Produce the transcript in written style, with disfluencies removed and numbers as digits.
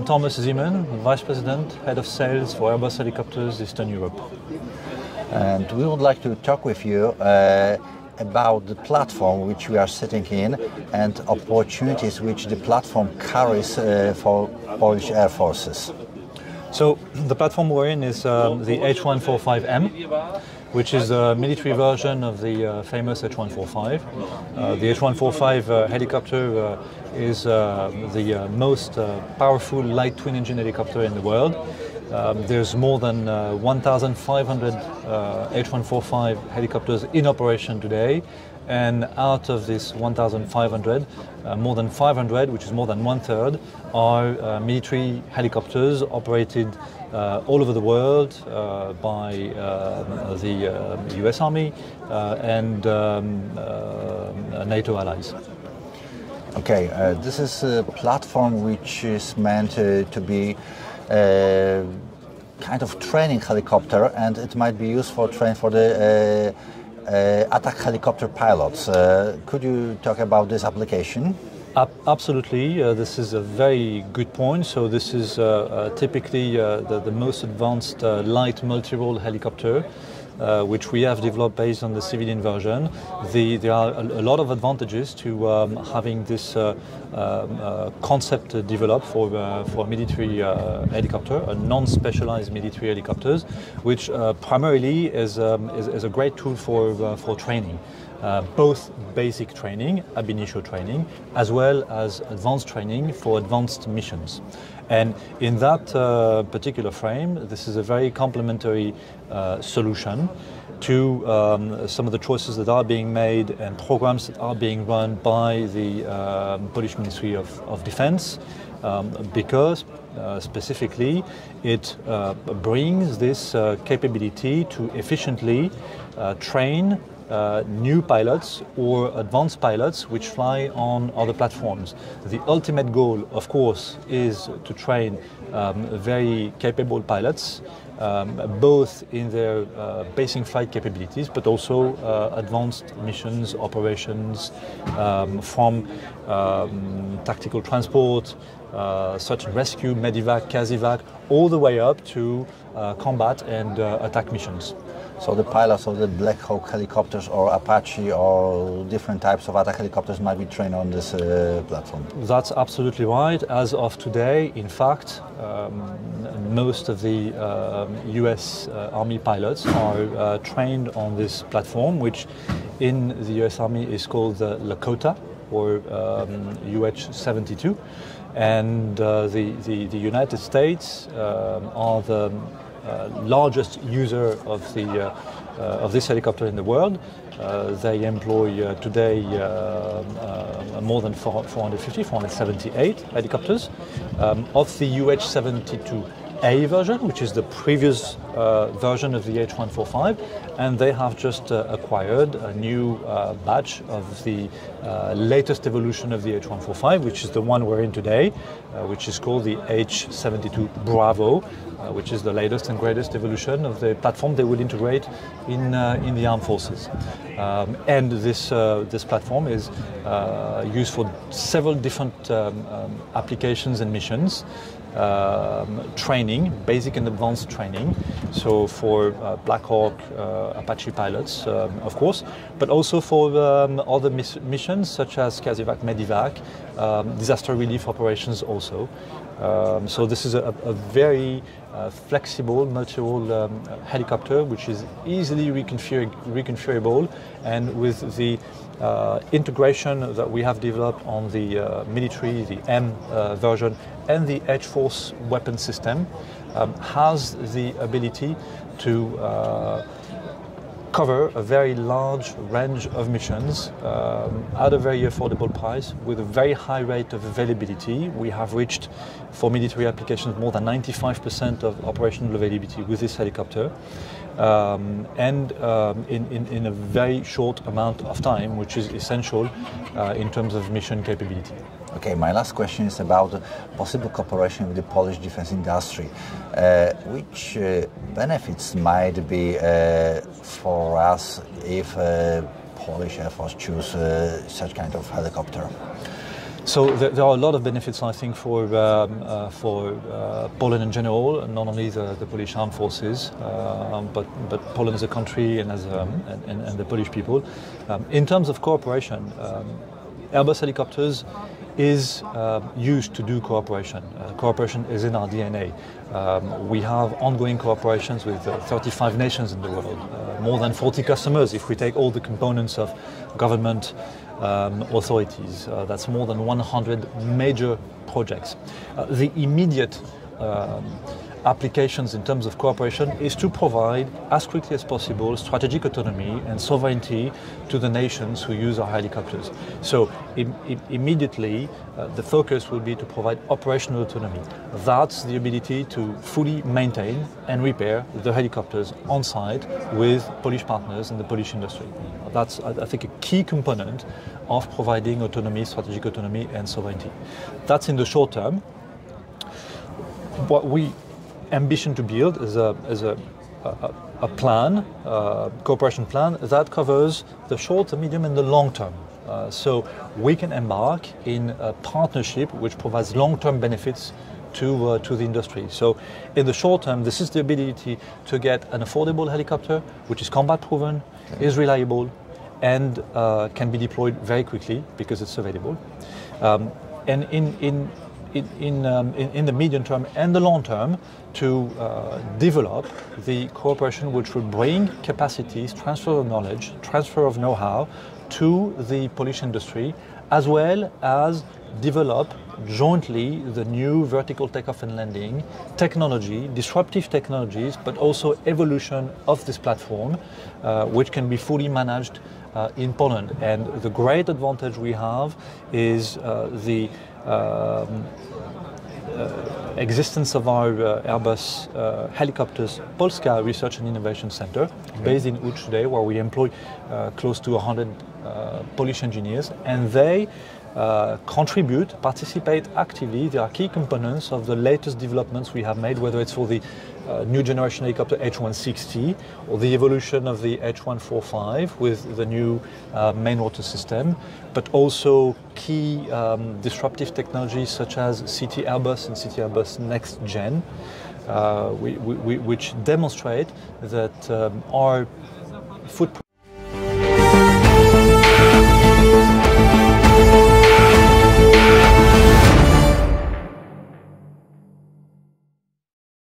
Thomas Zeman, Vice President, Head of Sales for Airbus Helicopters Eastern Europe. And we would like to talk with you about the platform which we are sitting in and opportunities which the platform carries for Polish Air Forces. So the platform we're in is the H145M, which is a military version of the famous H145. The H145 helicopter is the most powerful light twin engine helicopter in the world. There's more than 1,500 H145 helicopters in operation today, and out of this 1,500, more than 500, which is more than one-third, are military helicopters operated all over the world by the US Army and NATO allies. Okay, this is a platform which is meant to be kind of training helicopter, and it might be used for training for the attack helicopter pilots. Could you talk about this application? Absolutely, this is a very good point. So this is typically the most advanced light multi-role helicopter, which we have developed based on the civilian version. There are a lot of advantages to having this concept developed for a military helicopter, a non-specialized military helicopters, which primarily is a great tool for training. Both basic training, ab initio training, as well as advanced training for advanced missions. And in that particular frame, this is a very complementary solution to some of the choices that are being made and programs that are being run by the Polish Ministry of Defense, because specifically it brings this capability to efficiently train new pilots or advanced pilots which fly on other platforms. The ultimate goal, of course, is to train very capable pilots, both in their basic flight capabilities, but also advanced missions, operations, from tactical transport, search and rescue, medevac, CASEVAC, all the way up to combat and attack missions. So the pilots of the Black Hawk helicopters or Apache or different types of attack helicopters might be trained on this platform? That's absolutely right. As of today, in fact, most of the US Army pilots are trained on this platform, which in the US Army is called the Lakota or UH-72. And the United States are the largest user of this helicopter in the world. They employ today more than 478 helicopters. Of the UH-72A version, which is the previous version of the H145, and they have just acquired a new batch of the latest evolution of the H145, which is the one we're in today, which is called the H-72 Bravo, which is the latest and greatest evolution of the platform they will integrate in the armed forces. And this platform is used for several different applications and missions. Training, basic and advanced training, so for Black Hawk, Apache pilots, of course, but also for other missions such as CASEVAC, medevac, disaster relief operations also. So this is a very flexible multi-role helicopter which is easily reconfigurable, and with the integration that we have developed on the military, the M version, and the H-Force weapon system, has the ability to cover a very large range of missions at a very affordable price with a very high rate of availability. We have reached, for military applications, more than 95% of operational availability with this helicopter, and in a very short amount of time, which is essential in terms of mission capability. Okay, my last question is about possible cooperation with the Polish defense industry. Which benefits might be for us if Polish Air Force choose such kind of helicopter? So there are a lot of benefits, I think, for Poland in general, not only the Polish armed forces, but Poland as a country and and the Polish people. In terms of cooperation, Airbus Helicopters is used to do cooperation. Cooperation is in our DNA. We have ongoing cooperations with 35 nations in the world, more than 40 customers if we take all the components of government authorities. That's more than 100 major projects. The immediate applications in terms of cooperation is to provide as quickly as possible strategic autonomy and sovereignty to the nations who use our helicopters. So immediately the focus will be to provide operational autonomy. That's the ability to fully maintain and repair the helicopters on site with Polish partners and the Polish industry. That's, I think, a key component of providing autonomy, strategic autonomy and sovereignty. That's in the short term. What we ambition to build is a plan, cooperation plan that covers the short, the medium and the long term. So we can embark in a partnership which provides long-term benefits to the industry. So in the short term, this is the ability to get an affordable helicopter which is combat proven, is reliable and can be deployed very quickly because it's available. And in the medium term and the long term to develop the cooperation which will bring capacities, transfer of knowledge, transfer of know-how to the Polish industry, as well as develop jointly the new vertical takeoff and landing technology, disruptive technologies, but also evolution of this platform, which can be fully managed in Poland. And the great advantage we have is the existence of our Airbus Helicopters Polska Research and Innovation Center, based in Łódź today, where we employ close to 100 Polish engineers, and they participate actively. They are key components of the latest developments we have made, whether it's for the new generation helicopter H160 or the evolution of the H145 with the new main rotor system, but also key disruptive technologies such as CT Airbus and CT Airbus Next Gen, which demonstrate that our footprint